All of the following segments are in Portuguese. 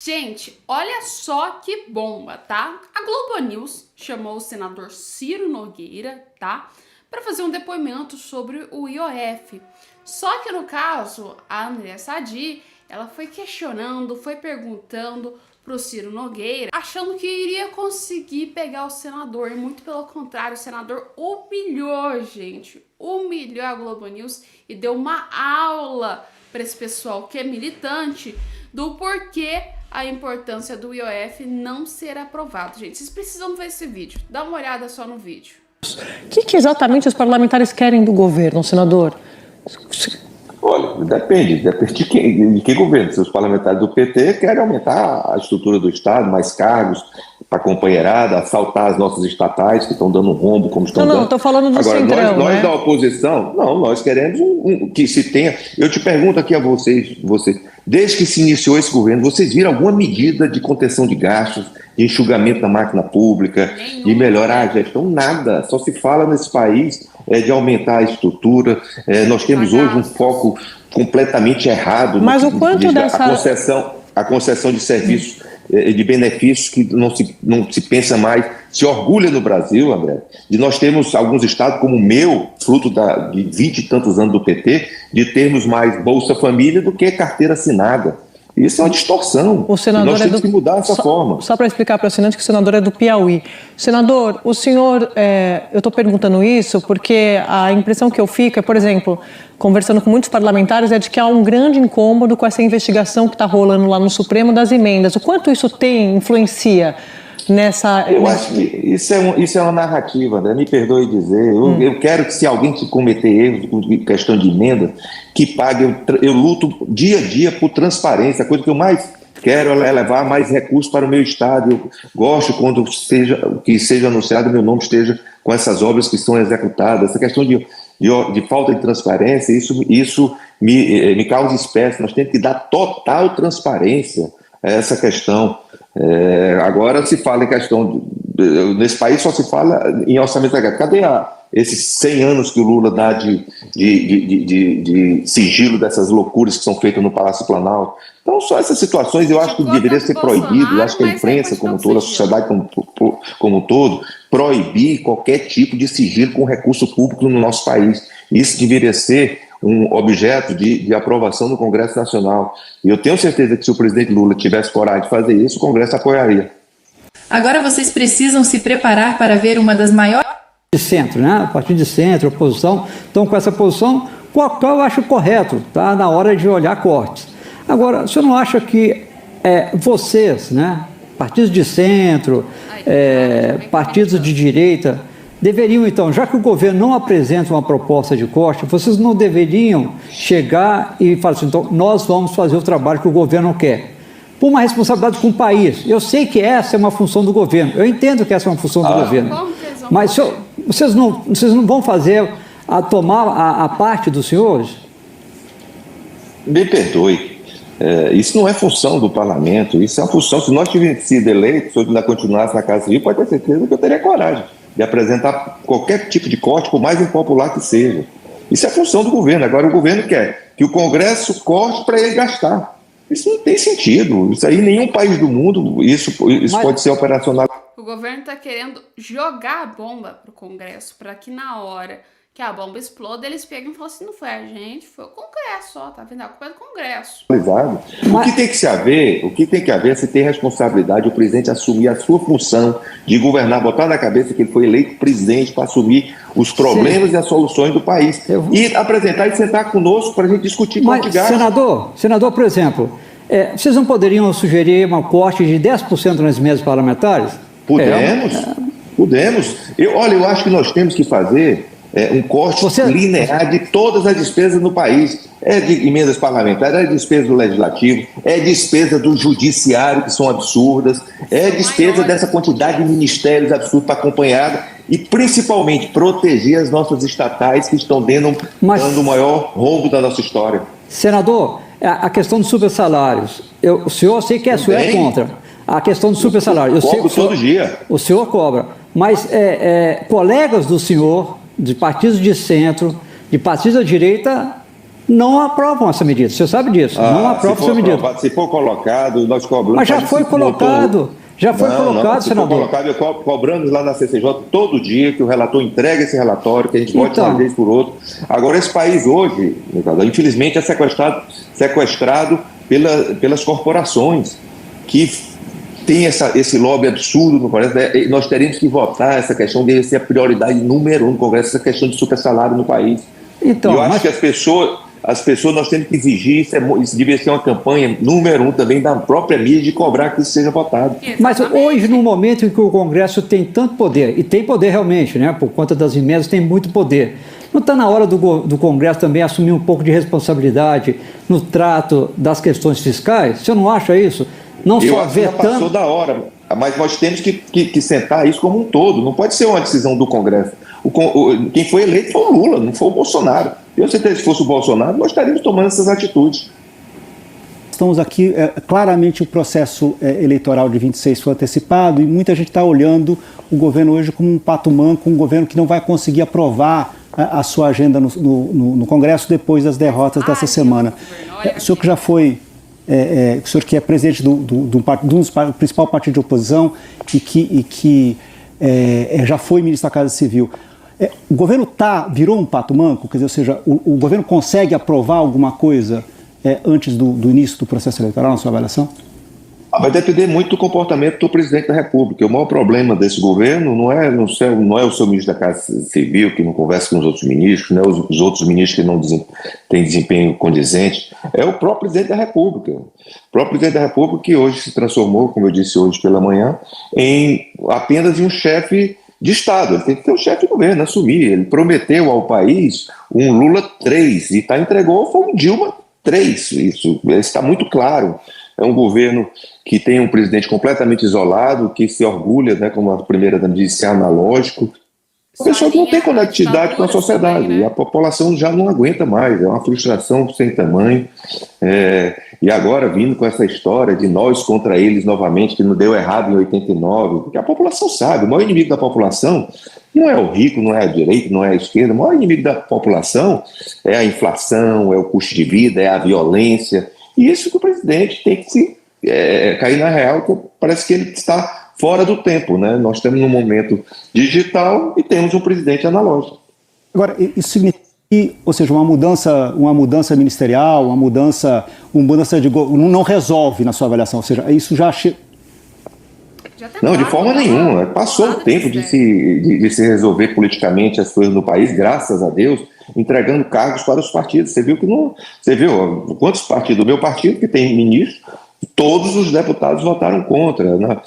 Gente, olha só que bomba, tá? A Globo News chamou o senador Ciro Nogueira, tá? Para fazer um depoimento sobre o IOF. Só que no caso, a Andréa Sadi, ela foi questionando, foi perguntando pro Ciro Nogueira, achando que iria conseguir pegar o senador. E muito pelo contrário, o senador humilhou, gente. Humilhou a Globo News e deu uma aula para esse pessoal que é militante do porquê a importância do IOF não ser aprovado. Gente, vocês precisam ver esse vídeo. Dá uma olhada só no vídeo. O que exatamente os parlamentares querem do governo, senador? Olha, depende de que governo. Se os parlamentares do PT querem aumentar a estrutura do Estado, mais cargos para a companheirada, assaltar as nossas estatais que estão dando um rombo como estão dando. Não, estou falando do Agora, Centrão, nós né? da oposição, não, nós queremos que se tenha... Eu te pergunto aqui a vocês, desde que se iniciou esse governo, vocês viram alguma medida de contenção de gastos, de enxugamento da máquina pública, de melhorar a gestão? Nada. Só se fala nesse país de aumentar a estrutura. Nós temos hoje um foco completamente errado. Mas o quanto dessa... A concessão de serviços, de benefícios que não se pensa mais, se orgulha no Brasil, André, de nós termos alguns estados como o meu, fruto de 20 e tantos anos do PT, de termos mais Bolsa Família do que carteira assinada. Isso é uma distorção. O senador nós temos que mudar essa forma. Só para explicar para o assinante que o senador é do Piauí. Senador, o senhor, eu estou perguntando isso porque a impressão que eu fico é, por exemplo, conversando com muitos parlamentares, é de que há um grande incômodo com essa investigação que está rolando lá no Supremo das emendas. O quanto isso influencia nessa... Eu acho que isso é uma narrativa, André, me perdoe dizer. Eu quero que, se alguém que cometer erros com questão de emenda, que pague. Eu luto dia a dia por transparência. A coisa que eu mais quero é levar mais recursos para o meu estado. Eu gosto quando seja anunciado, meu nome esteja com essas obras que são executadas. Essa questão de falta de transparência, isso me causa espécie. Nós temos que dar total transparência a essa questão. Agora se fala em questão, nesse país só se fala em orçamento secreto. Cadê esses 100 anos que o Lula dá de sigilo dessas loucuras que são feitas no Palácio Planalto? Então, só essas situações eu acho que deveria ser proibido. Eu acho que a imprensa como um todo, a sociedade como um todo, proibir qualquer tipo de sigilo com recurso público no nosso país. Isso deveria ser um objeto de aprovação no Congresso Nacional. E eu tenho certeza que se o presidente Lula tivesse coragem de fazer isso, o Congresso apoiaria. Agora vocês precisam se preparar para ver uma das maiores... De centro, né? Partido de centro, oposição, estão com essa posição, qual eu acho correto, tá? Na hora de olhar cortes. Agora, o senhor não acha que vocês, né? Partidos de centro, partidos de direita, deveriam, então, já que o governo não apresenta uma proposta de corte, vocês não deveriam chegar e falar assim, então, nós vamos fazer o trabalho que o governo quer. Por uma responsabilidade com o país. Eu sei que essa é uma função do governo, eu entendo que essa é uma função do governo. Mas vocês não vão fazer tomar a parte dos senhores? Me perdoe. Isso não é função do parlamento, isso é uma função. Se nós tivéssemos sido eleitos, se eu ainda continuasse na Casa Civil, pode ter certeza que eu teria coragem de apresentar qualquer tipo de corte, por mais impopular que seja. Isso é função do governo. Agora o governo quer que o Congresso corte para ele gastar. Isso não tem sentido. Isso aí, em nenhum país do mundo, isso pode ser operacional. O governo está querendo jogar a bomba pro Congresso para que na hora que a bomba exploda, eles pegam e falam assim, não foi a gente, foi o Congresso, ó, tá vendo? A culpa é do Congresso. O que tem que haver é se ter responsabilidade, o presidente assumir a sua função de governar, botar na cabeça que ele foi eleito presidente para assumir os problemas e as soluções do país. E apresentar e sentar conosco para a gente discutir com o gasto. Senador, por exemplo, vocês não poderiam sugerir um corte de 10% nas emendas parlamentares? Podemos. Eu acho que nós temos que fazer um corte linear de todas as despesas no país. É de emendas parlamentares, é despesa do Legislativo, é despesa do Judiciário, que são absurdas, é despesa dessa quantidade de ministérios absurdos para acompanhar e, principalmente, proteger as nossas estatais que estão dando o maior rombo da nossa história. Senador, a questão dos supersalários, o senhor, sei que o senhor é contra a questão do supersalário. Eu cobro todo dia. O senhor cobra, mas colegas do senhor, de partidos de centro, de partidos da direita, não aprovam essa medida. Você sabe disso, não aprovam essa medida. Se for colocado, nós cobramos. Mas já foi colocado. Já foi colocado, senador. Cobramos lá na CCJ todo dia que o relator entregue esse relatório, que a gente vote uma vez por outro. Agora, esse país hoje, infelizmente, é sequestrado pelas corporações que tem esse lobby absurdo no Congresso. Nós teremos que votar, essa questão deve ser a prioridade número 1 no Congresso, essa questão de super salário no país. Então, eu acho que as pessoas nós temos que exigir, isso devia ser uma campanha número 1 também da própria mídia de cobrar que isso seja votado. Mas hoje, no momento em que o Congresso tem tanto poder, e tem poder realmente, né, por conta das emendas, tem muito poder, não está na hora do Congresso também assumir um pouco de responsabilidade no trato das questões fiscais? Você não acha isso? Não eu só acho que já passou da hora, mas nós temos que sentar isso como um todo, não pode ser uma decisão do Congresso. Quem foi eleito foi o Lula, não foi o Bolsonaro. Eu certeza que se fosse o Bolsonaro, nós estaríamos tomando essas atitudes. Estamos aqui, claramente o processo eleitoral de 26 foi antecipado e muita gente está olhando o governo hoje como um pato manco, um governo que não vai conseguir aprovar a sua agenda no Congresso depois das derrotas dessa semana. O senhor que já foi, o senhor que é presidente do principal partido de oposição e que já foi ministro da Casa Civil, o governo virou um pato manco? Quer dizer, ou seja, o governo consegue aprovar alguma coisa antes do início do processo eleitoral, na sua avaliação? Vai depender muito do comportamento do presidente da República. O maior problema desse governo não é o seu ministro da Casa Civil, que não conversa com os outros ministros, não é os outros ministros que não têm desempenho condizente, é o próprio presidente da República. O próprio presidente da República que hoje se transformou, como eu disse hoje pela manhã, em apenas um chefe de Estado. Ele tem que ter um chefe de governo, assumir. Ele prometeu ao país um Lula 3 e entregou foi um Dilma 3. Isso está muito claro. É um governo que tem um presidente completamente isolado, que se orgulha, né, como a primeira-dama disse, ser analógico. A pessoa que não tem conectividade com a sociedade, também, né? E a população já não aguenta mais, é uma frustração sem tamanho. E agora vindo com essa história de nós contra eles novamente, que não deu errado em 89, porque a população sabe, o maior inimigo da população não é o rico, não é a direita, não é a esquerda, o maior inimigo da população é a inflação, é o custo de vida, é a violência. E isso que o presidente tem que cair na real, que parece que ele está fora do tempo, né? Nós estamos num momento digital e temos um presidente analógico. Agora, isso significa, ou seja, uma mudança ministerial, uma mudança de governo, não resolve na sua avaliação, ou seja, isso já... Não, de forma nenhuma. Passou o tempo de se resolver politicamente as coisas no país, graças a Deus, entregando cargos para os partidos. Você viu quantos partidos? O meu partido, que tem ministro, todos os deputados votaram contra, né?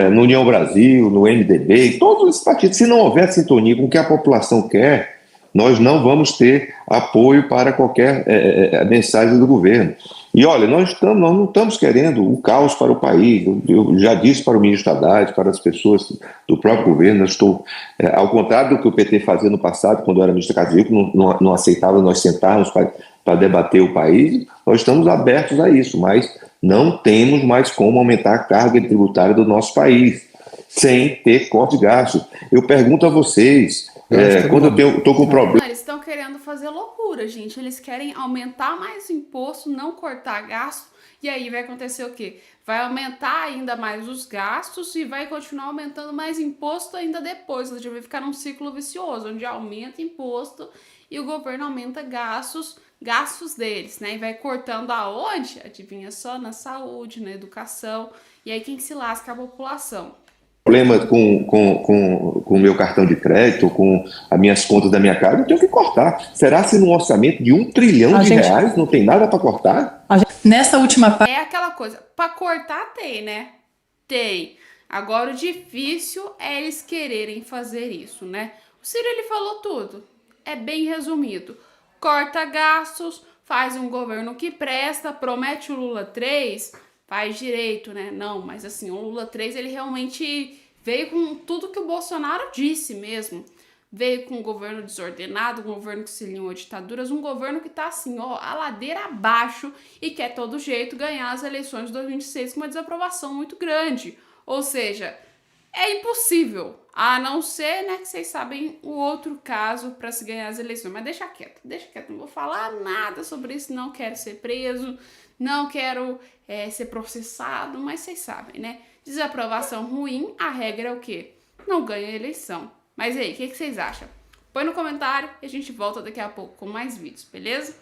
No União Brasil, no MDB, todos esses partidos. Se não houver sintonia com o que a população quer, nós não vamos ter apoio para qualquer mensagem do governo. E olha, nós não estamos querendo um caos para o país. Eu já disse para o ministro Haddad, para as pessoas do próprio governo, eu estou, ao contrário do que o PT fazia no passado, quando eu era ministro da Casa Civil, que não aceitava nós sentarmos para debater o país, nós estamos abertos a isso, mas não temos mais como aumentar a carga tributária do nosso país, sem ter corte de gastos. Eu pergunto a vocês, quando eu estou com problema... Eles estão querendo fazer loucura, gente. Eles querem aumentar mais o imposto, não cortar gasto, e aí vai acontecer o quê? Vai aumentar ainda mais os gastos e vai continuar aumentando mais imposto ainda depois. A gente vai ficar num ciclo vicioso, onde aumenta imposto e o governo aumenta gastos deles, né? E vai cortando aonde? Adivinha só? Na saúde, na educação. E aí quem se lasca é a população. Problema com o meu cartão de crédito, com as minhas contas da minha casa, eu tenho que cortar. Será se num orçamento de R$1 trilhão reais não tem nada para cortar? Nessa última parte... É aquela coisa, para cortar tem, né? Tem. Agora o difícil é eles quererem fazer isso, né? O Ciro, ele falou tudo. É bem resumido. Corta gastos, faz um governo que presta, promete o Lula 3, faz direito, né? Não, mas assim, o Lula 3, ele realmente veio com tudo que o Bolsonaro disse mesmo. Veio com um governo desordenado, um governo que se alinhou a ditaduras, um governo que tá assim, ó, a ladeira abaixo e quer todo jeito ganhar as eleições de 2026 com uma desaprovação muito grande. Ou seja, é impossível. A não ser, né, que vocês sabem o outro caso para se ganhar as eleições. Mas deixa quieto. Não vou falar nada sobre isso. Não quero ser preso, não quero ser processado, mas vocês sabem, né? Desaprovação ruim, a regra é o quê? Não ganha a eleição. Mas aí, o que vocês acham? Põe no comentário e a gente volta daqui a pouco com mais vídeos, beleza?